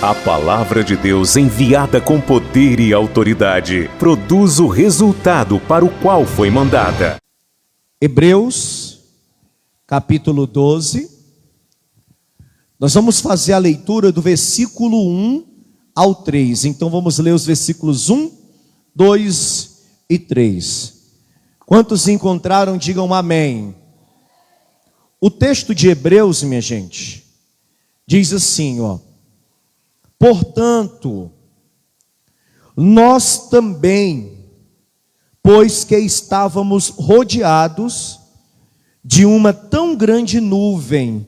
A palavra de Deus, enviada com poder e autoridade, produz o resultado para o qual foi mandada. Hebreus, capítulo 12. Nós vamos fazer a leitura do versículo 1 ao 3. Então vamos ler os versículos 1, 2 e 3. Quantos encontraram, digam amém. O texto de Hebreus, minha gente, diz assim, portanto, nós também, pois que estávamos rodeados de uma tão grande nuvem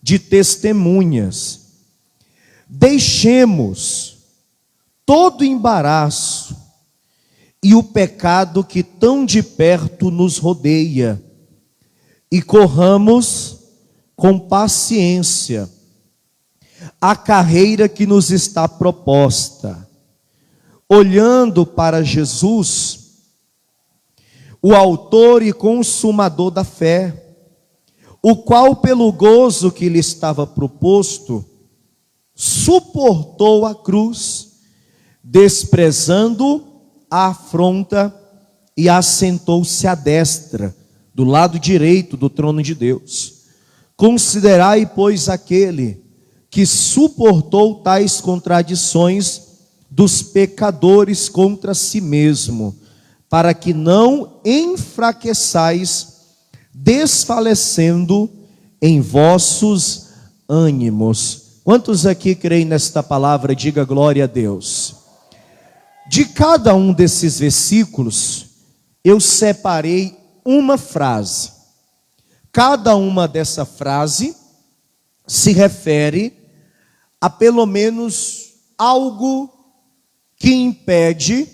de testemunhas, deixemos todo embaraço e o pecado que tão de perto nos rodeia, e corramos com paciência a carreira que nos está proposta, olhando para Jesus, o autor e consumador da fé, o qual pelo gozo que lhe estava proposto, suportou a cruz, desprezando a afronta, e assentou-se à destra, do lado direito do trono de Deus. Considerai, pois, aquele que suportou tais contradições dos pecadores contra si mesmo, para que não enfraqueçais, desfalecendo em vossos ânimos. Quantos aqui creem nesta palavra? Diga glória a Deus. De cada um desses versículos, eu separei uma frase. Cada uma dessa frase se refere a pelo menos algo que impede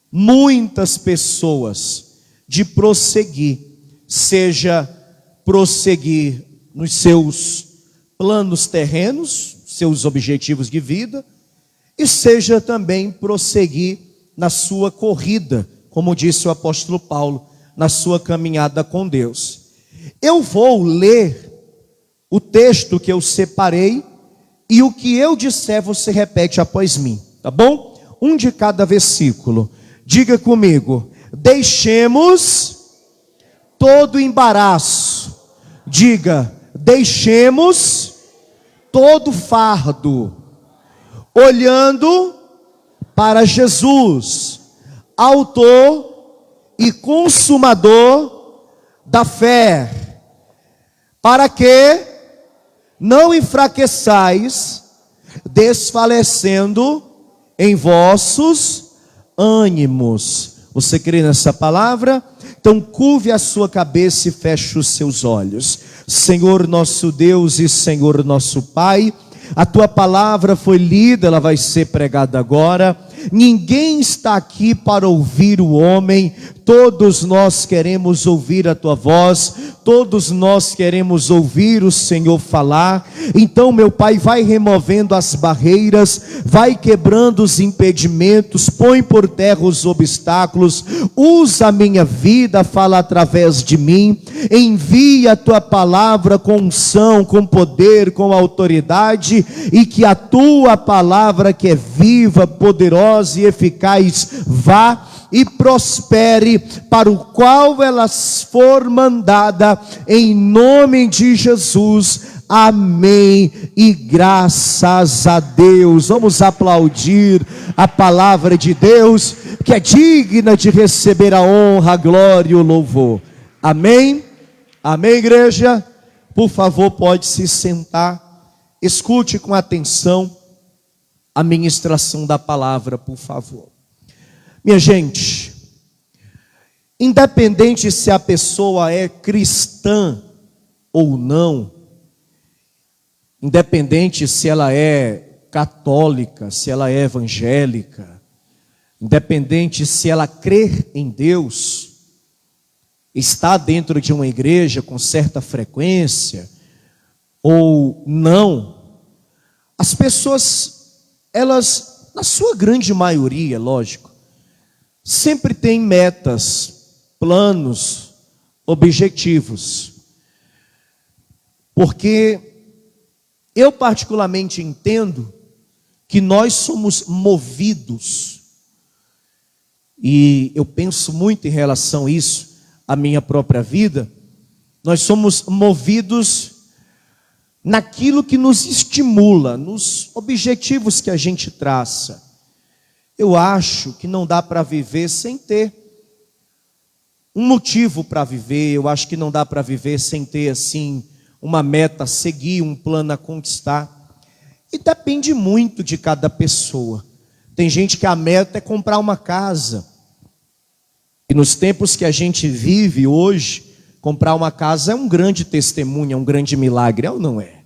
muitas pessoas de prosseguir, seja prosseguir nos seus planos terrenos, seus objetivos de vida, e seja também prosseguir na sua corrida, como disse o apóstolo Paulo, na sua caminhada com Deus. Eu vou ler o texto que eu separei, e o que eu disser você repete após mim, tá bom? Um de cada versículo. Diga comigo: deixemos todo embaraço. Diga: deixemos todo fardo, olhando para Jesus, autor e consumador da fé, para que não enfraqueçais, desfalecendo em vossos ânimos. Você crê nessa palavra? Então curve a sua cabeça e feche os seus olhos. Senhor nosso Deus e Senhor nosso Pai, a tua palavra foi lida, ela vai ser pregada agora. Ninguém está aqui para ouvir o homem, todos nós queremos ouvir a tua voz, todos nós queremos ouvir o Senhor falar. Então, meu Pai, vai removendo as barreiras, vai quebrando os impedimentos, põe por terra os obstáculos, usa a minha vida, fala através de mim, envia a tua palavra com unção, com poder, com autoridade, e que a tua palavra, que é viva, poderosa e eficaz, vá e prospere para o qual ela for mandada, em nome de Jesus, amém e graças a Deus. Vamos aplaudir a palavra de Deus, que é digna de receber a honra, a glória e o louvor. Amém? Amém, igreja? Por favor, pode se sentar, escute com atenção a ministração da palavra, por favor. Minha gente, independente se a pessoa é cristã ou não, independente se ela é católica, se ela é evangélica, independente se ela crê em Deus, está dentro de uma igreja com certa frequência ou não, as pessoas, elas, na sua grande maioria, lógico, sempre têm metas, planos, objetivos. Porque eu particularmente entendo que nós somos movidos, e eu penso muito em relação a isso, a minha própria vida, nós somos movidos naquilo que nos estimula, nos objetivos que a gente traça. Eu acho que não dá para viver sem ter um motivo para viver. Eu acho que não dá para viver sem ter assim uma meta a seguir, um plano a conquistar. E depende muito de cada pessoa. Tem gente que a meta é comprar uma casa. E nos tempos que a gente vive hoje, comprar uma casa é um grande testemunho, é um grande milagre, é ou não é?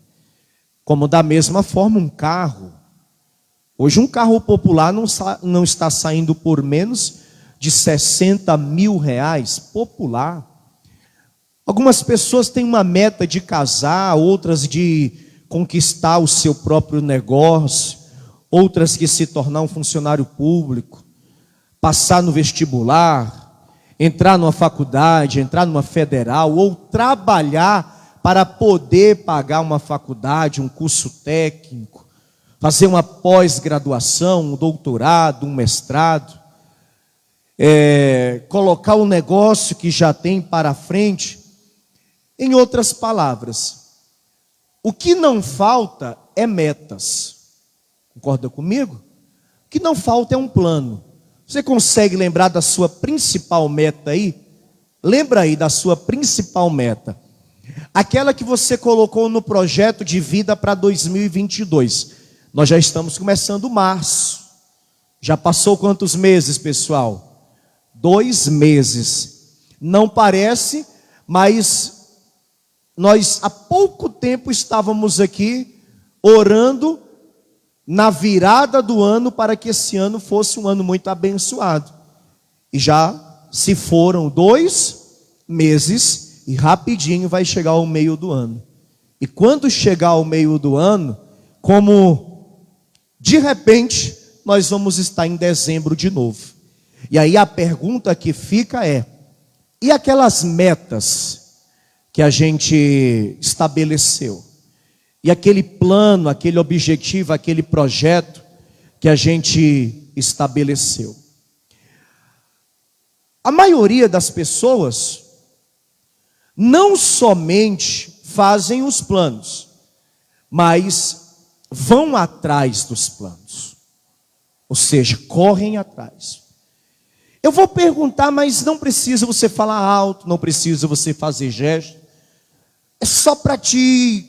Como da mesma forma um carro. Hoje um carro popular não está saindo por menos de 60 mil reais, popular. Algumas pessoas têm uma meta de casar, outras de conquistar o seu próprio negócio, outras que se tornar um funcionário público, passar no vestibular, entrar numa faculdade, entrar numa federal, ou trabalhar para poder pagar uma faculdade, um curso técnico, fazer uma pós-graduação, um doutorado, um mestrado, colocar o negócio que já tem para frente. Em outras palavras, o que não falta é metas. Concorda comigo? O que não falta é um plano. Você consegue lembrar da sua principal meta aí? Lembra aí da sua principal meta. Aquela que você colocou no projeto de vida para 2022. Nós já estamos começando março. Já passou quantos meses, pessoal? 2 meses. Não parece, mas nós há pouco tempo estávamos aqui orando na virada do ano para que esse ano fosse um ano muito abençoado. E já se foram 2 meses e rapidinho vai chegar o meio do ano. E quando chegar o meio do ano, como de repente nós vamos estar em dezembro de novo. E aí a pergunta que fica é: e aquelas metas que a gente estabeleceu? E aquele plano, aquele objetivo, aquele projeto que a gente estabeleceu? A maioria das pessoas não somente fazem os planos, mas vão atrás dos planos. Ou seja, correm atrás. Eu vou perguntar, mas não precisa você falar alto, não precisa você fazer gesto. É só para te,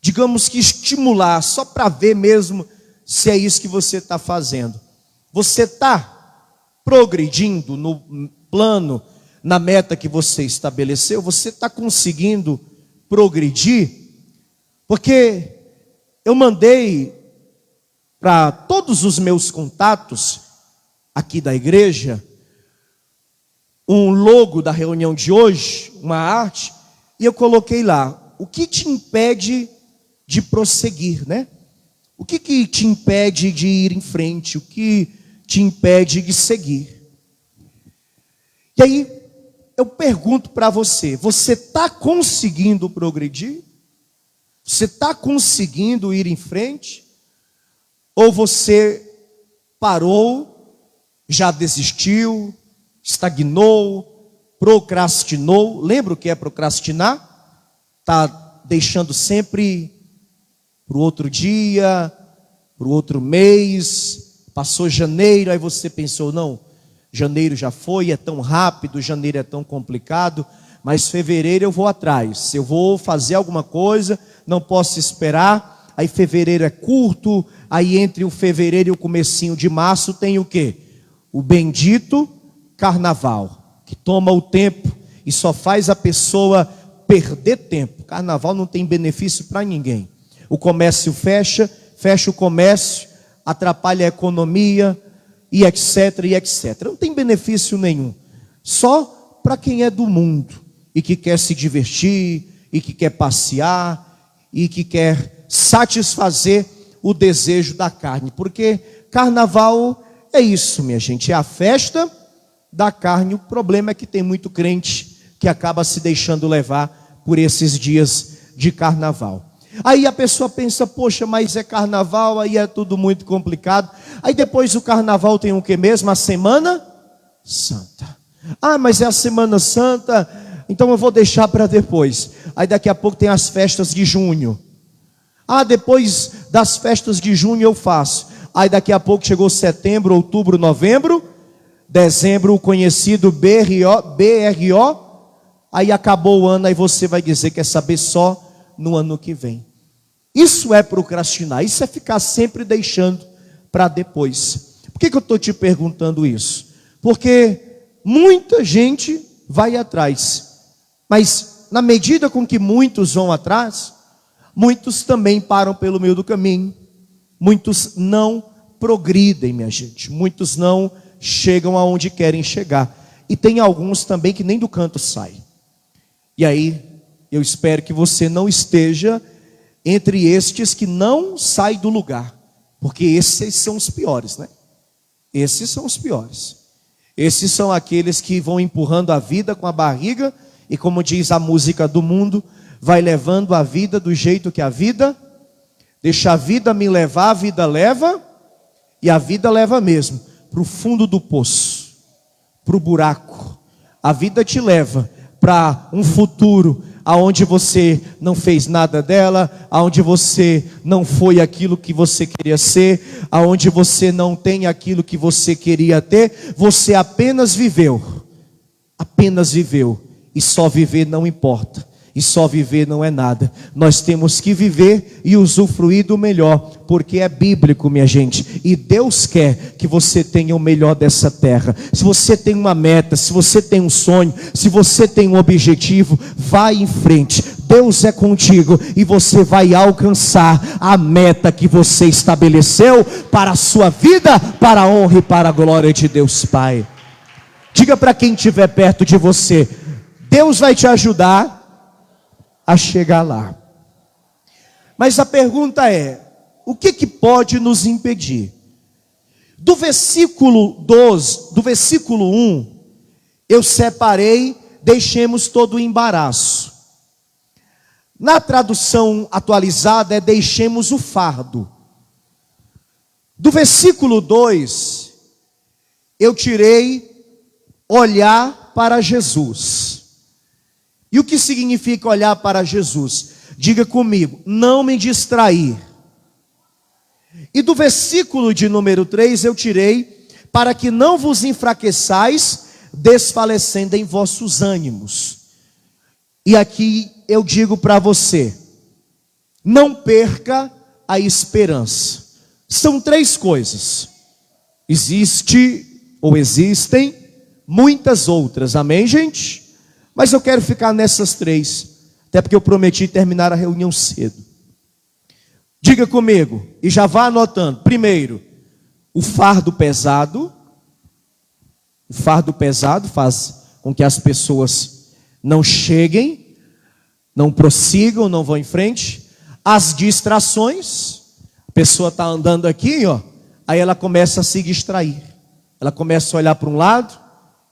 digamos que estimular, só para ver mesmo se é isso que você está fazendo. Você está progredindo no plano, na meta que você estabeleceu? Você está conseguindo progredir? Porque eu mandei para todos os meus contatos aqui da igreja um logo da reunião de hoje, uma arte, e eu coloquei lá: o que te impede de prosseguir, né? O que te impede de ir em frente? O que te impede de seguir? E aí eu pergunto para você: você está conseguindo progredir? Você está conseguindo ir em frente? Ou você parou, já desistiu, estagnou, procrastinou? Lembra o que é procrastinar? Está deixando sempre para o outro dia, para o outro mês. Passou janeiro, aí você pensou: não, janeiro já foi, é tão rápido, janeiro é tão complicado, mas fevereiro eu vou atrás, eu vou fazer alguma coisa, não posso esperar. Aí fevereiro é curto, aí entre o fevereiro e o comecinho de março tem o quê? O bendito carnaval, que toma o tempo e só faz a pessoa perder tempo. Carnaval não tem benefício para ninguém. O comércio fecha o comércio, atrapalha a economia, e etc, e etc. Não tem benefício nenhum. Só para quem é do mundo e que quer se divertir, e que quer passear, e que quer satisfazer o desejo da carne. Porque carnaval é isso, minha gente, é a festa da carne. O problema é que tem muito crente que acaba se deixando levar por esses dias de carnaval. Aí a pessoa pensa, poxa, mas é carnaval, aí é tudo muito complicado. Aí depois do carnaval tem o que mesmo? A Semana Santa. Ah, mas é a Semana Santa, então eu vou deixar para depois. Aí daqui a pouco tem as festas de junho. Ah, depois das festas de junho eu faço. Aí daqui a pouco chegou setembro, outubro, novembro, dezembro, o conhecido BRO. Aí acabou o ano, aí você vai dizer que quer saber só no ano que vem. Isso é procrastinar, isso é ficar sempre deixando para depois. Por que eu estou te perguntando isso? Porque muita gente vai atrás, mas na medida com que muitos vão atrás, muitos também param pelo meio do caminho, muitos não progridem, minha gente, muitos não chegam aonde querem chegar, e tem alguns também que nem do canto saem. E aí, eu espero que você não esteja entre estes que não saem do lugar, porque esses são os piores, né? Esses são os piores. Esses são aqueles que vão empurrando a vida com a barriga, e como diz a música do mundo, vai levando a vida do jeito que a vida, deixa a vida me levar, a vida leva, e a vida leva mesmo, para o fundo do poço, para o buraco. A vida te leva para um futuro aonde você não fez nada dela, aonde você não foi aquilo que você queria ser, aonde você não tem aquilo que você queria ter, você apenas viveu, e só viver não importa, e só viver não é nada. Nós temos que viver e usufruir do melhor, porque é bíblico, minha gente, e Deus quer que você tenha o melhor dessa terra. Se você tem uma meta, se você tem um sonho, se você tem um objetivo, vai em frente. Deus é contigo e você vai alcançar a meta que você estabeleceu para a sua vida, para a honra e para a glória de Deus Pai. Diga para quem estiver perto de você: Deus vai te ajudar a chegar lá. Mas a pergunta é: o que pode nos impedir? Do versículo 12, do versículo 1, eu separei, deixemos todo o embaraço. Na tradução atualizada é deixemos o fardo. Do versículo 2, eu tirei olhar para Jesus. E o que significa olhar para Jesus? Diga comigo: não me distrair. E do versículo de número 3 eu tirei: para que não vos enfraqueçais, desfalecendo em vossos ânimos. E aqui eu digo para você: não perca a esperança. São três coisas. Existem muitas outras, amém, gente? Mas eu quero ficar nessas três, até porque eu prometi terminar a reunião cedo. Diga comigo, e já vá anotando. Primeiro, o fardo pesado. O fardo pesado faz com que as pessoas não cheguem, não prossigam, não vão em frente. As distrações. A pessoa está andando aqui, ó, aí ela começa a se distrair. Ela começa a olhar para um lado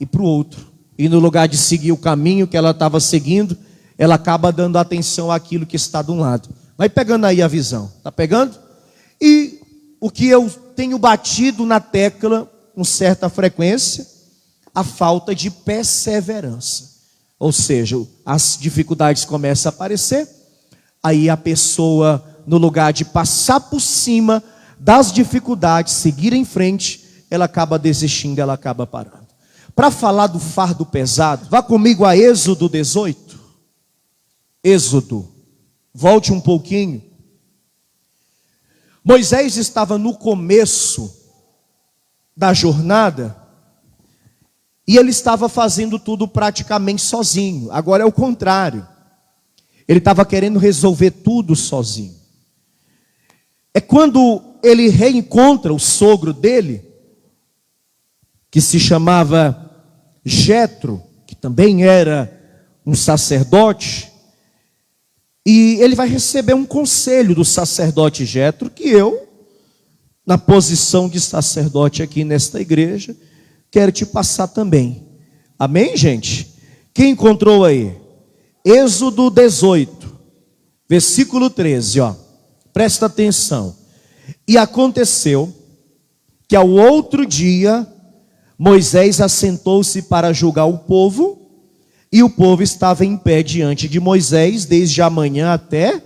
e para o outro. E no lugar de seguir o caminho que ela estava seguindo, ela acaba dando atenção àquilo que está de um lado. Vai pegando aí a visão, está pegando? E o que eu tenho batido na tecla com certa frequência, a falta de perseverança. Ou seja, as dificuldades começam a aparecer, aí a pessoa, no lugar de passar por cima das dificuldades, seguir em frente, ela acaba desistindo, ela acaba parando. Para falar do fardo pesado, vá comigo a Êxodo 18. Êxodo, volte um pouquinho. Moisés estava no começo da jornada e ele estava fazendo tudo praticamente sozinho. Agora é o contrário. Ele estava querendo resolver tudo sozinho. É quando ele reencontra o sogro dele, que se chamava Jetro, que também era um sacerdote, e ele vai receber um conselho do sacerdote Jetro, que eu, na posição de sacerdote aqui nesta igreja, quero te passar também. Amém, gente? Quem encontrou aí? Êxodo 18, Versículo 13, ó. Presta atenção. E aconteceu que ao outro dia Moisés assentou-se para julgar o povo, e o povo estava em pé diante de Moisés desde a manhã até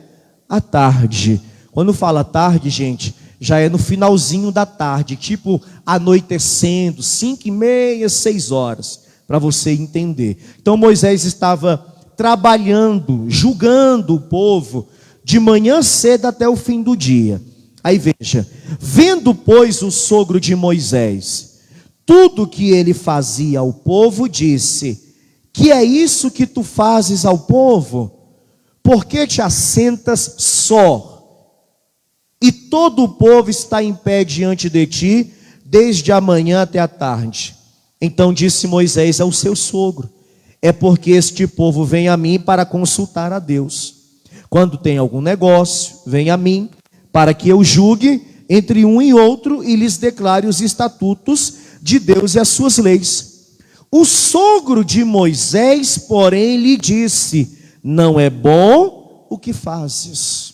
a tarde. Quando fala tarde, gente, já é no finalzinho da tarde, tipo anoitecendo, 5:30, 6 horas, para você entender. Então Moisés estava trabalhando, julgando o povo, de manhã cedo até o fim do dia. Aí veja, vendo pois o sogro de Moisés, tudo que ele fazia ao povo, disse: que é isso que tu fazes ao povo? Por que te assentas só? E todo o povo está em pé diante de ti, desde a manhã até a tarde. Então disse Moisés ao seu sogro: é porque este povo vem a mim para consultar a Deus. Quando tem algum negócio, vem a mim, para que eu julgue entre um e outro e lhes declare os estatutos de Deus e as suas leis. O sogro de Moisés, porém, lhe disse: não é bom o que fazes.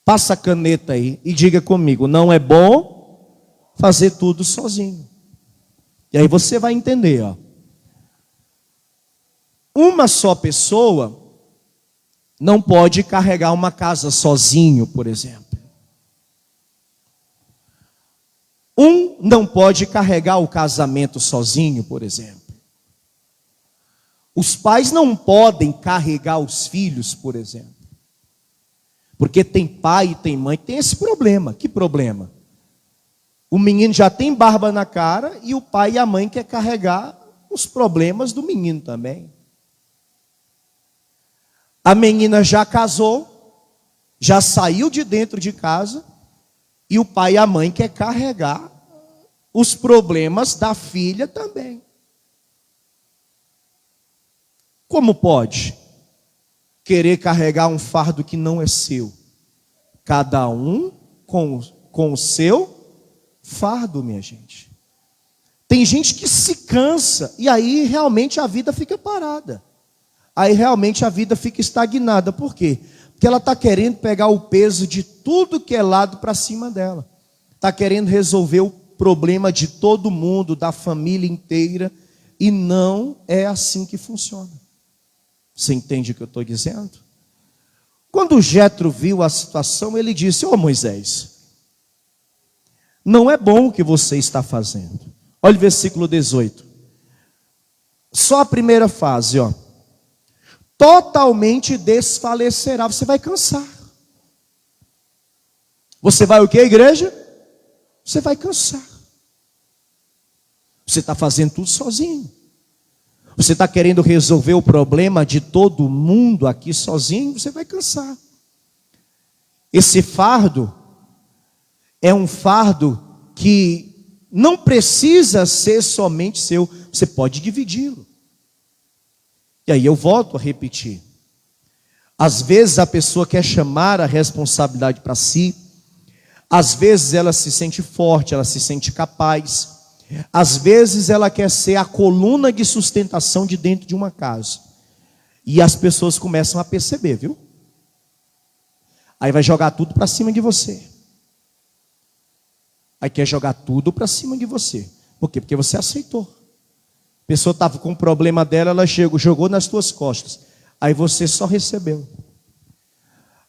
Passa a caneta aí e diga comigo: não é bom fazer tudo sozinho. E aí você vai entender, ó. Uma só pessoa não pode carregar uma casa sozinho, por exemplo. Um não pode carregar o casamento sozinho, por exemplo. Os pais não podem carregar os filhos, por exemplo. Porque tem pai e tem mãe que tem esse problema. Que problema? O menino já tem barba na cara e o pai e a mãe querem carregar os problemas do menino também. A menina já casou, já saiu de dentro de casa, e o pai e a mãe querem carregar os problemas da filha também. Como pode querer carregar um fardo que não é seu? Cada um com o seu fardo, minha gente. Tem gente que se cansa e aí realmente a vida fica parada. Aí realmente a vida fica estagnada. Por quê? Porque ela está querendo pegar o peso de tudo que é lado para cima dela. Está querendo resolver o problema de todo mundo, da família inteira. E não é assim que funciona. Você entende o que eu estou dizendo? Quando Jetro viu a situação, ele disse: ô Moisés, não é bom o que você está fazendo. Olha o versículo 18. Só a primeira fase, ó. Totalmente desfalecerá. Você vai cansar. Você vai o que, igreja? Você vai cansar. Você está fazendo tudo sozinho. Você está querendo resolver o problema de todo mundo aqui sozinho. Você vai cansar. Esse fardo é um fardo que não precisa ser somente seu. Você pode dividi-lo. E aí eu volto a repetir. Às vezes a pessoa quer chamar a responsabilidade para si. Às vezes ela se sente forte, ela se sente capaz. Às vezes ela quer ser a coluna de sustentação de dentro de uma casa. E as pessoas começam a perceber, viu? Aí vai jogar tudo para cima de você. Aí quer jogar tudo para cima de você. Por quê? Porque você aceitou. A pessoa estava com um problema dela, ela chegou, jogou nas tuas costas. Aí você só recebeu.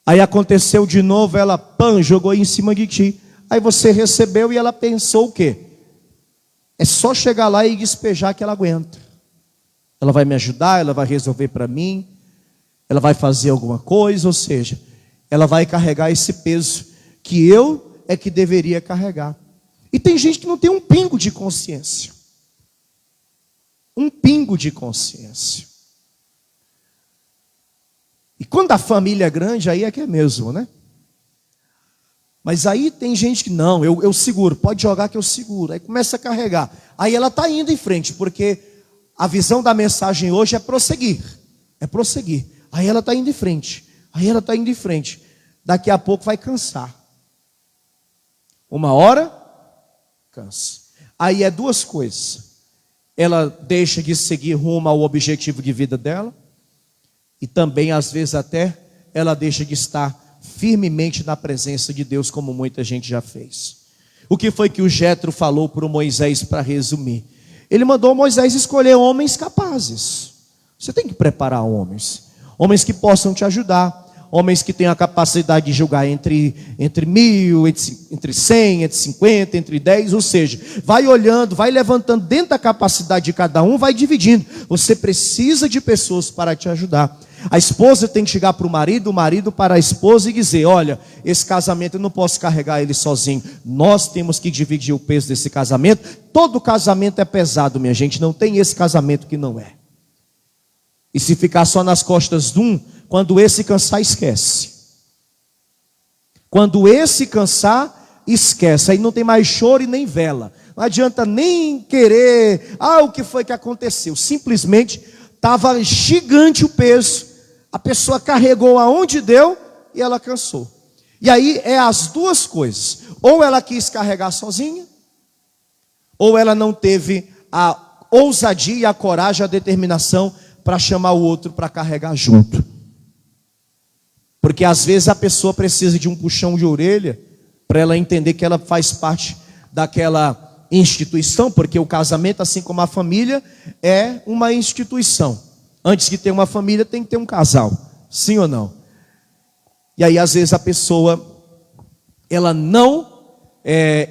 Aí aconteceu de novo, ela jogou em cima de ti. Aí você recebeu e ela pensou o quê? É só chegar lá e despejar que ela aguenta. Ela vai me ajudar, ela vai resolver para mim, ela vai fazer alguma coisa, ou seja, ela vai carregar esse peso que eu é que deveria carregar. E tem gente que não tem um pingo de consciência. Um pingo de consciência. E quando a família é grande, aí é que é mesmo, né? Mas aí tem gente que não, eu seguro, pode jogar que eu seguro. Aí começa a carregar. Aí ela está indo em frente, porque a visão da mensagem hoje é prosseguir. É prosseguir. Aí ela está indo em frente. Aí ela está indo em frente. Daqui a pouco vai cansar. Uma hora, cansa. Aí é duas coisas. Ela deixa de seguir rumo ao objetivo de vida dela. E também, às vezes, até ela deixa de estar firmemente na presença de Deus, como muita gente já fez. O que foi que o Jétro falou para o Moisés, para resumir? Ele mandou Moisés escolher homens capazes. Você tem que preparar homens que possam te ajudar, homens que tenham a capacidade de julgar entre 1000, entre 100, entre 50, entre 10, ou seja, vai olhando, vai levantando dentro da capacidade de cada um, vai dividindo. Você precisa de pessoas para te ajudar. A esposa tem que chegar para o marido para a esposa e dizer: olha, esse casamento eu não posso carregar ele sozinho, nós temos que dividir o peso desse casamento. Todo casamento é pesado, minha gente, não tem esse casamento que não é. E se ficar só nas costas de um, quando esse cansar, esquece. Quando esse cansar, esquece. Aí não tem mais choro e nem vela. Não adianta nem querer, o que foi que aconteceu? Simplesmente estava gigante o peso. A pessoa carregou aonde deu e ela cansou. E aí é as duas coisas. Ou ela quis carregar sozinha, ou ela não teve a ousadia, a coragem, a determinação para chamar o outro para carregar junto. Porque às vezes a pessoa precisa de um puxão de orelha para ela entender que ela faz parte daquela instituição, porque o casamento, assim como a família, é uma instituição. Antes de ter uma família, tem que ter um casal, sim ou não? E aí às vezes a pessoa, ela não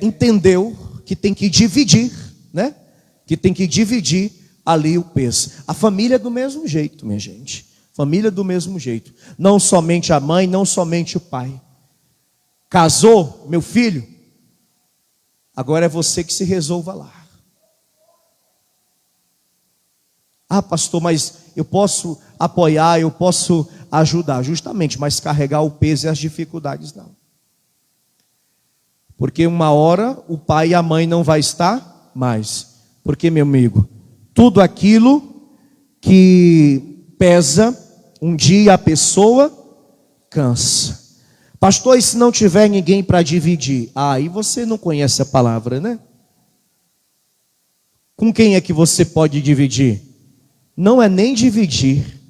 entendeu que tem que dividir, né? Que tem que dividir ali o peso. A família é do mesmo jeito, minha gente. Família do mesmo jeito. Não somente a mãe, não somente o pai. Casou, meu filho, agora é você que se resolva lá. Pastor, mas eu posso apoiar, eu posso ajudar. Justamente, mas carregar o peso e as dificuldades não. Porque uma hora o pai e a mãe não vai estar mais. Porque, meu amigo, tudo aquilo que pesa, um dia a pessoa cansa. Pastor, e se não tiver ninguém para dividir? Aí você não conhece a palavra, né? Com quem é que você pode dividir? Não é nem dividir,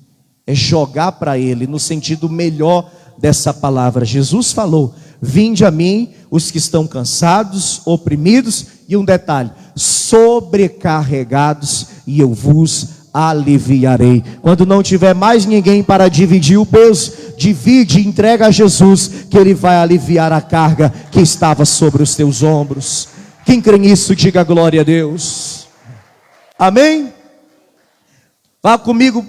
é jogar para ele, no sentido melhor dessa palavra. Jesus falou: vinde a mim os que estão cansados, oprimidos, e um detalhe, sobrecarregados, e eu vos aliviarei. Quando não tiver mais ninguém para dividir o peso, divide e entrega a Jesus, que Ele vai aliviar a carga que estava sobre os teus ombros. Quem crê nisso, diga glória a Deus. Amém? Vá comigo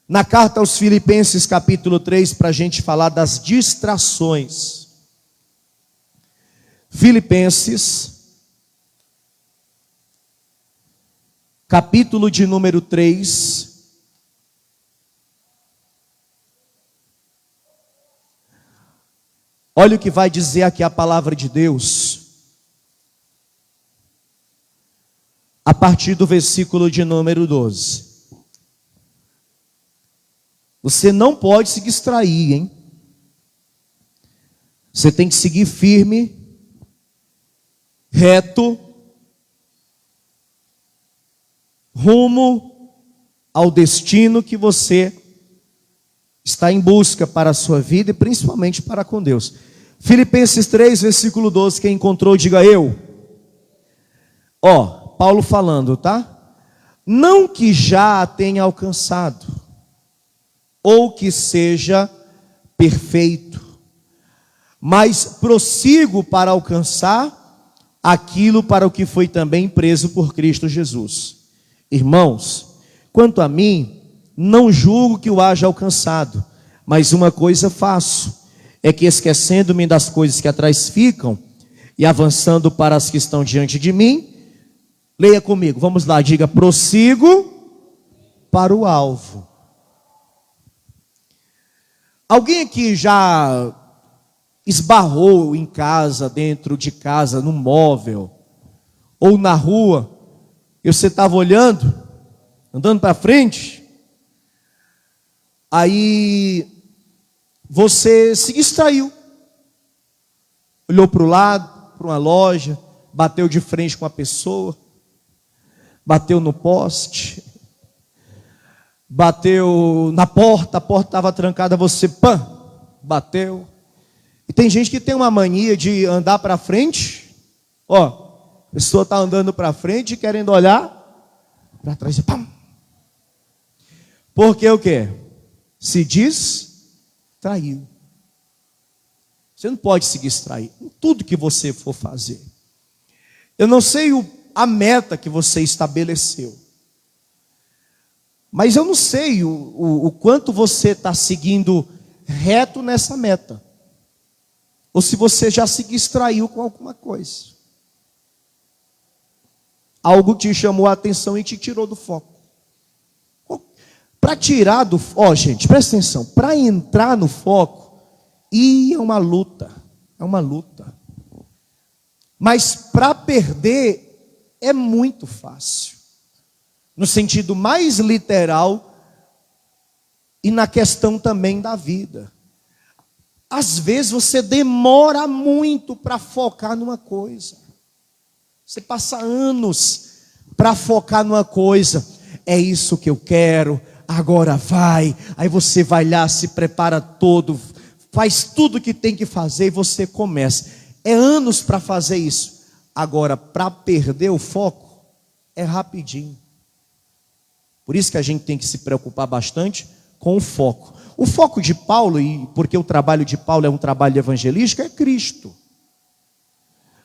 na carta aos Filipenses, capítulo 3, para a gente falar das distrações. Filipenses, capítulo de número 3. Olha o que vai dizer aqui a palavra de Deus, a partir do versículo de número 12. Você não pode se distrair, hein? Você tem que seguir firme, reto, rumo ao destino que você está em busca para a sua vida e principalmente para com Deus. Filipenses 3, versículo 12, quem encontrou, diga eu. Paulo falando, tá? Não que já a tenha alcançado, ou que seja perfeito, mas prossigo para alcançar aquilo para o que foi também preso por Cristo Jesus. Irmãos, quanto a mim, não julgo que o haja alcançado, mas uma coisa faço, é que esquecendo-me das coisas que atrás ficam, e avançando para as que estão diante de mim, leia comigo, vamos lá, diga: prossigo para o alvo. Alguém aqui já esbarrou em casa, dentro de casa, num móvel, ou na rua, e você estava olhando, andando para frente, aí você se distraiu, olhou para o lado, para uma loja, bateu de frente com a pessoa, bateu no poste, bateu na porta, a porta estava trancada, você bateu. E tem gente que tem uma mania de andar para frente, a pessoa está andando para frente, querendo olhar para trás, e pam. Porque o quê? Se distraiu. Você não pode se distrair em tudo que você for fazer. Eu não sei a meta que você estabeleceu, mas eu não sei o quanto você está seguindo reto nessa meta, ou se você já se distraiu com alguma coisa. Algo te chamou a atenção e te tirou do foco. Para tirar do foco, gente, presta atenção, para entrar no foco, é uma luta, Mas para perder é muito fácil, no sentido mais literal e na questão também da vida. Às vezes você demora muito para focar numa coisa. Você passa anos para focar numa coisa. É isso que eu quero, agora vai. Aí você vai lá, se prepara todo, faz tudo que tem que fazer e você começa. É anos para fazer isso. Agora, para perder o foco, é rapidinho. Por isso que a gente tem que se preocupar bastante com o foco. O foco de Paulo, e porque o trabalho de Paulo é um trabalho evangelístico, é Cristo.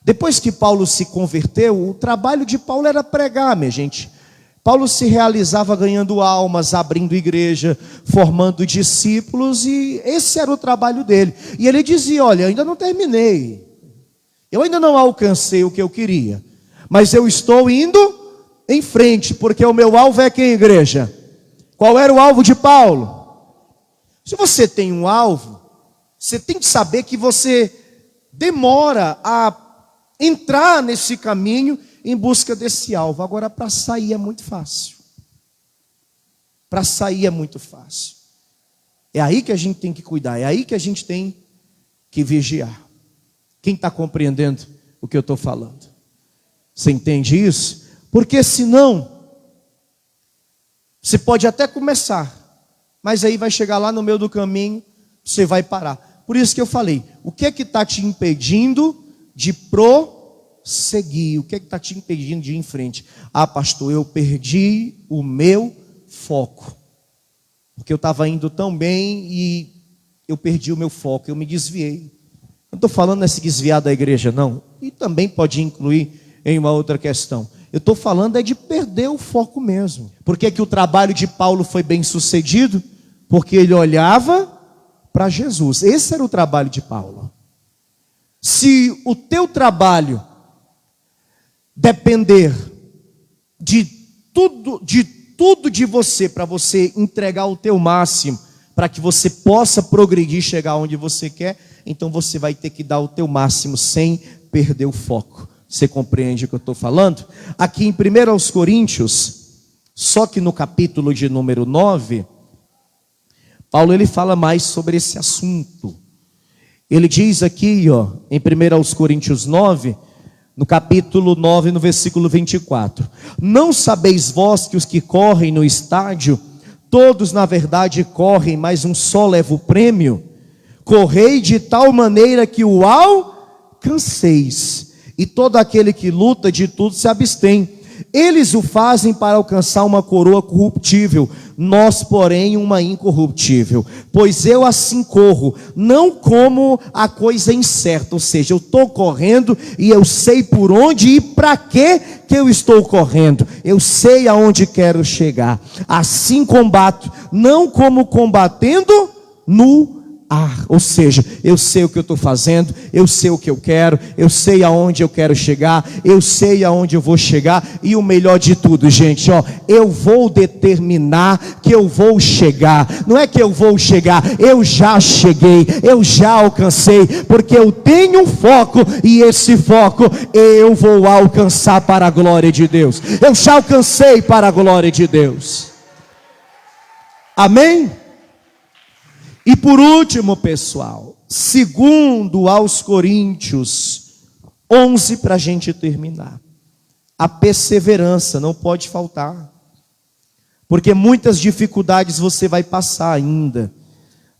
Depois que Paulo se converteu, o trabalho de Paulo era pregar, minha gente. Paulo se realizava ganhando almas, abrindo igreja, formando discípulos, e esse era o trabalho dele. E ele dizia, olha, ainda não terminei. Eu ainda não alcancei o que eu queria, mas eu estou indo em frente, porque o meu alvo é quem, igreja? Qual era o alvo de Paulo? Se você tem um alvo, você tem que saber que você demora a entrar nesse caminho em busca desse alvo. Agora, para sair é muito fácil. Para sair é muito fácil. É aí que a gente tem que cuidar, é aí que a gente tem que vigiar. Quem está compreendendo o que eu estou falando? Você entende isso? Porque senão, você pode até começar, mas aí vai chegar lá no meio do caminho, você vai parar. Por isso que eu falei, o que é que está te impedindo de prosseguir? O que é que está te impedindo de ir em frente? Ah, pastor, eu perdi o meu foco. Porque eu estava indo tão bem e eu perdi o meu foco, eu me desviei. Não estou falando nesse desviar da igreja, não. E também pode incluir em uma outra questão. Eu estou falando é de perder o foco mesmo. Por que que o trabalho de Paulo foi bem sucedido? Porque ele olhava para Jesus. Esse era o trabalho de Paulo. Se o teu trabalho depender de tudo de você, para você entregar o teu máximo, para que você possa progredir, chegar onde você quer, então você vai ter que dar o teu máximo sem perder o foco. Você compreende o que eu estou falando? Aqui em 1 Coríntios, só que no capítulo de número 9, Paulo ele fala mais sobre esse assunto. Ele diz aqui, em 1 Coríntios 9, no capítulo 9, no versículo 24: não sabeis vós que os que correm no estádio, todos na verdade correm, mas um só leva o prêmio? Correi de tal maneira que o alcanceis. E todo aquele que luta de tudo se abstém. Eles o fazem para alcançar uma coroa corruptível, nós, porém, uma incorruptível. Pois eu assim corro, não como a coisa incerta, ou seja, eu estou correndo e eu sei por onde e para que eu estou correndo. Eu sei aonde quero chegar. Assim combato, não como combatendo no ar, ou seja, eu sei o que eu estou fazendo, eu sei o que eu quero, eu sei aonde eu quero chegar, eu sei aonde eu vou chegar, e o melhor de tudo, gente, eu vou determinar que eu vou chegar. Não é que eu vou chegar, eu já cheguei, eu já alcancei, porque eu tenho um foco, e esse foco eu vou alcançar para a glória de Deus. Eu já alcancei para a glória de Deus. Amém? E por último, pessoal, segundo aos Coríntios 11, para a gente terminar, a perseverança não pode faltar. Porque muitas dificuldades você vai passar ainda.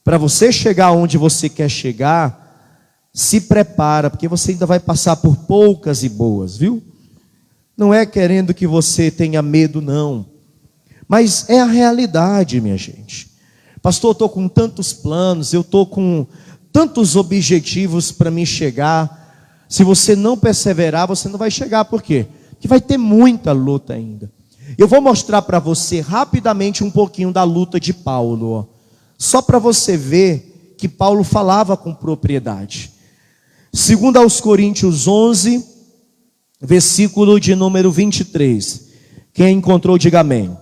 Para você chegar onde você quer chegar, se prepara, porque você ainda vai passar por poucas e boas, viu? Não é querendo que você tenha medo, não. Mas é a realidade, minha gente. Pastor, eu estou com tantos planos, eu estou com tantos objetivos para me chegar. Se você não perseverar, você não vai chegar. Por quê? Porque vai ter muita luta ainda. Eu vou mostrar para você rapidamente um pouquinho da luta de Paulo, ó. Só para você ver que Paulo falava com propriedade. 2 aos Coríntios 11, versículo de número 23. Quem encontrou, diga amém.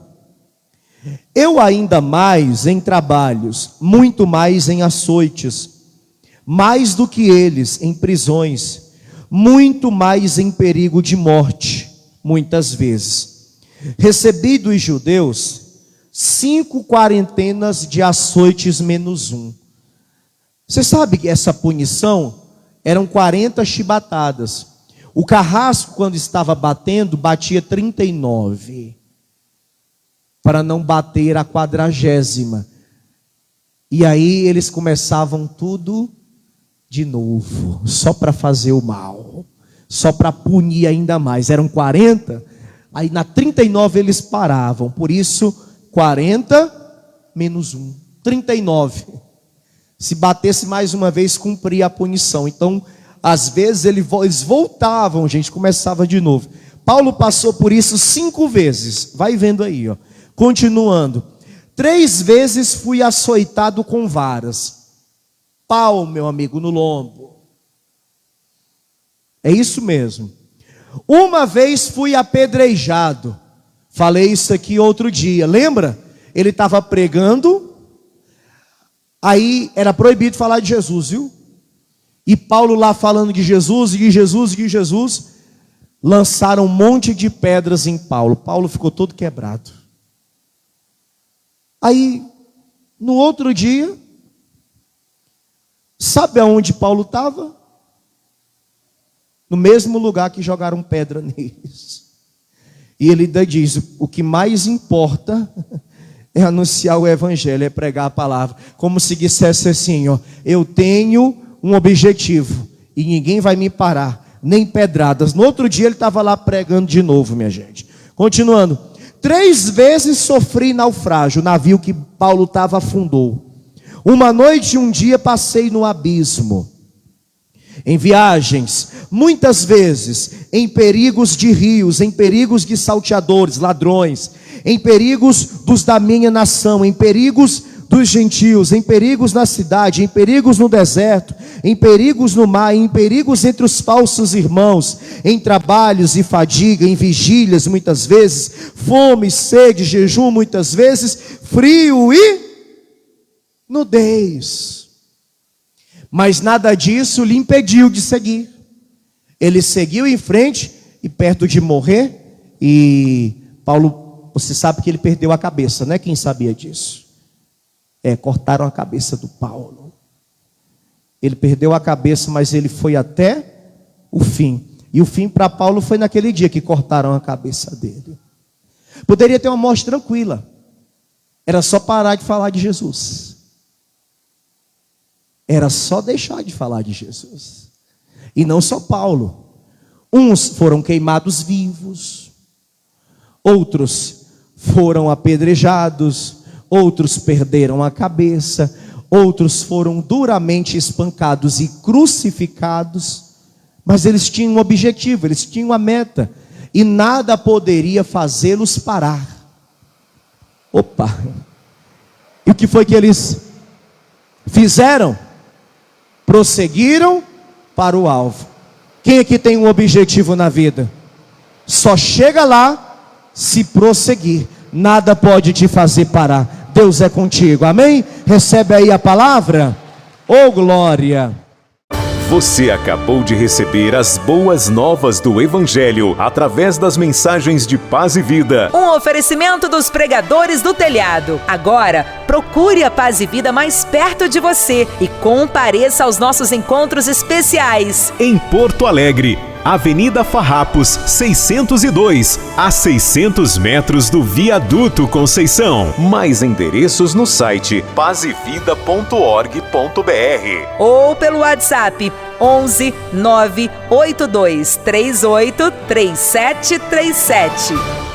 Eu ainda mais em trabalhos, muito mais em açoites, mais do que eles em prisões, muito mais em perigo de morte, muitas vezes. Recebi dos judeus 5 quarentenas de açoites menos 1. Você sabe que essa punição eram 40 chibatadas. O carrasco, quando estava batendo, batia 39. Para não bater a 40ª. E aí eles começavam tudo de novo, só para fazer o mal, só para punir ainda mais. Eram 40, aí na 39 eles paravam. Por isso, 40 menos 1, 39. Se batesse mais uma vez, cumpria a punição. Então, às vezes eles voltavam, gente, começava de novo. Paulo passou por isso 5 vezes. Vai vendo aí, ó. Continuando. 3 vezes fui açoitado com varas. Pau, meu amigo, no lombo. É isso mesmo. 1 vez fui apedrejado. Falei isso aqui outro dia. Lembra? Ele estava pregando. Aí era proibido falar de Jesus, viu? E Paulo lá falando de Jesus, de Jesus, de Jesus. Lançaram um monte de pedras em Paulo. Paulo ficou todo quebrado. Aí, no outro dia, sabe aonde Paulo estava? No mesmo lugar que jogaram pedra neles. E ele ainda diz, o que mais importa é anunciar o evangelho, é pregar a palavra. Como se dissesse assim, ó, eu tenho um objetivo e ninguém vai me parar, nem pedradas. No outro dia ele estava lá pregando de novo, minha gente. Continuando. 3 vezes sofri naufrágio, o navio que Paulo estava afundou. Uma noite e um dia passei no abismo. Em viagens, muitas vezes, em perigos de rios, em perigos de salteadores, ladrões, em perigos dos da minha nação, em perigos dos gentios, em perigos na cidade, em perigos no deserto, em perigos no mar, em perigos entre os falsos irmãos, em trabalhos e fadiga, em vigílias muitas vezes, fome, sede, jejum muitas vezes, frio e nudez. Mas nada disso lhe impediu de seguir. Ele seguiu em frente e perto de morrer, e Paulo, você sabe que ele perdeu a cabeça, né? Quem sabia disso? Cortaram a cabeça do Paulo. Ele perdeu a cabeça, mas ele foi até o fim. E o fim para Paulo foi naquele dia que cortaram a cabeça dele. Poderia ter uma morte tranquila. Era só parar de falar de Jesus. Era só deixar de falar de Jesus. E não só Paulo. Uns foram queimados vivos. Outros foram apedrejados. Outros perderam a cabeça, outros foram duramente espancados e crucificados, mas eles tinham um objetivo, eles tinham uma meta, e nada poderia fazê-los parar. Opa! E o que foi que eles fizeram? Prosseguiram para o alvo. Quem aqui tem um objetivo na vida? Só chega lá se prosseguir. Nada pode te fazer parar. Deus é contigo, amém? Recebe aí a palavra. Oh, glória! Você acabou de receber as boas novas do Evangelho através das mensagens de paz e vida. Um oferecimento dos pregadores do telhado. Agora, procure a Paz e Vida mais perto de você e compareça aos nossos encontros especiais. Em Porto Alegre, Avenida Farrapos, 602, a 600 metros do Viaduto Conceição. Mais endereços no site pazevida.org.br ou pelo WhatsApp 11 982 38 3737.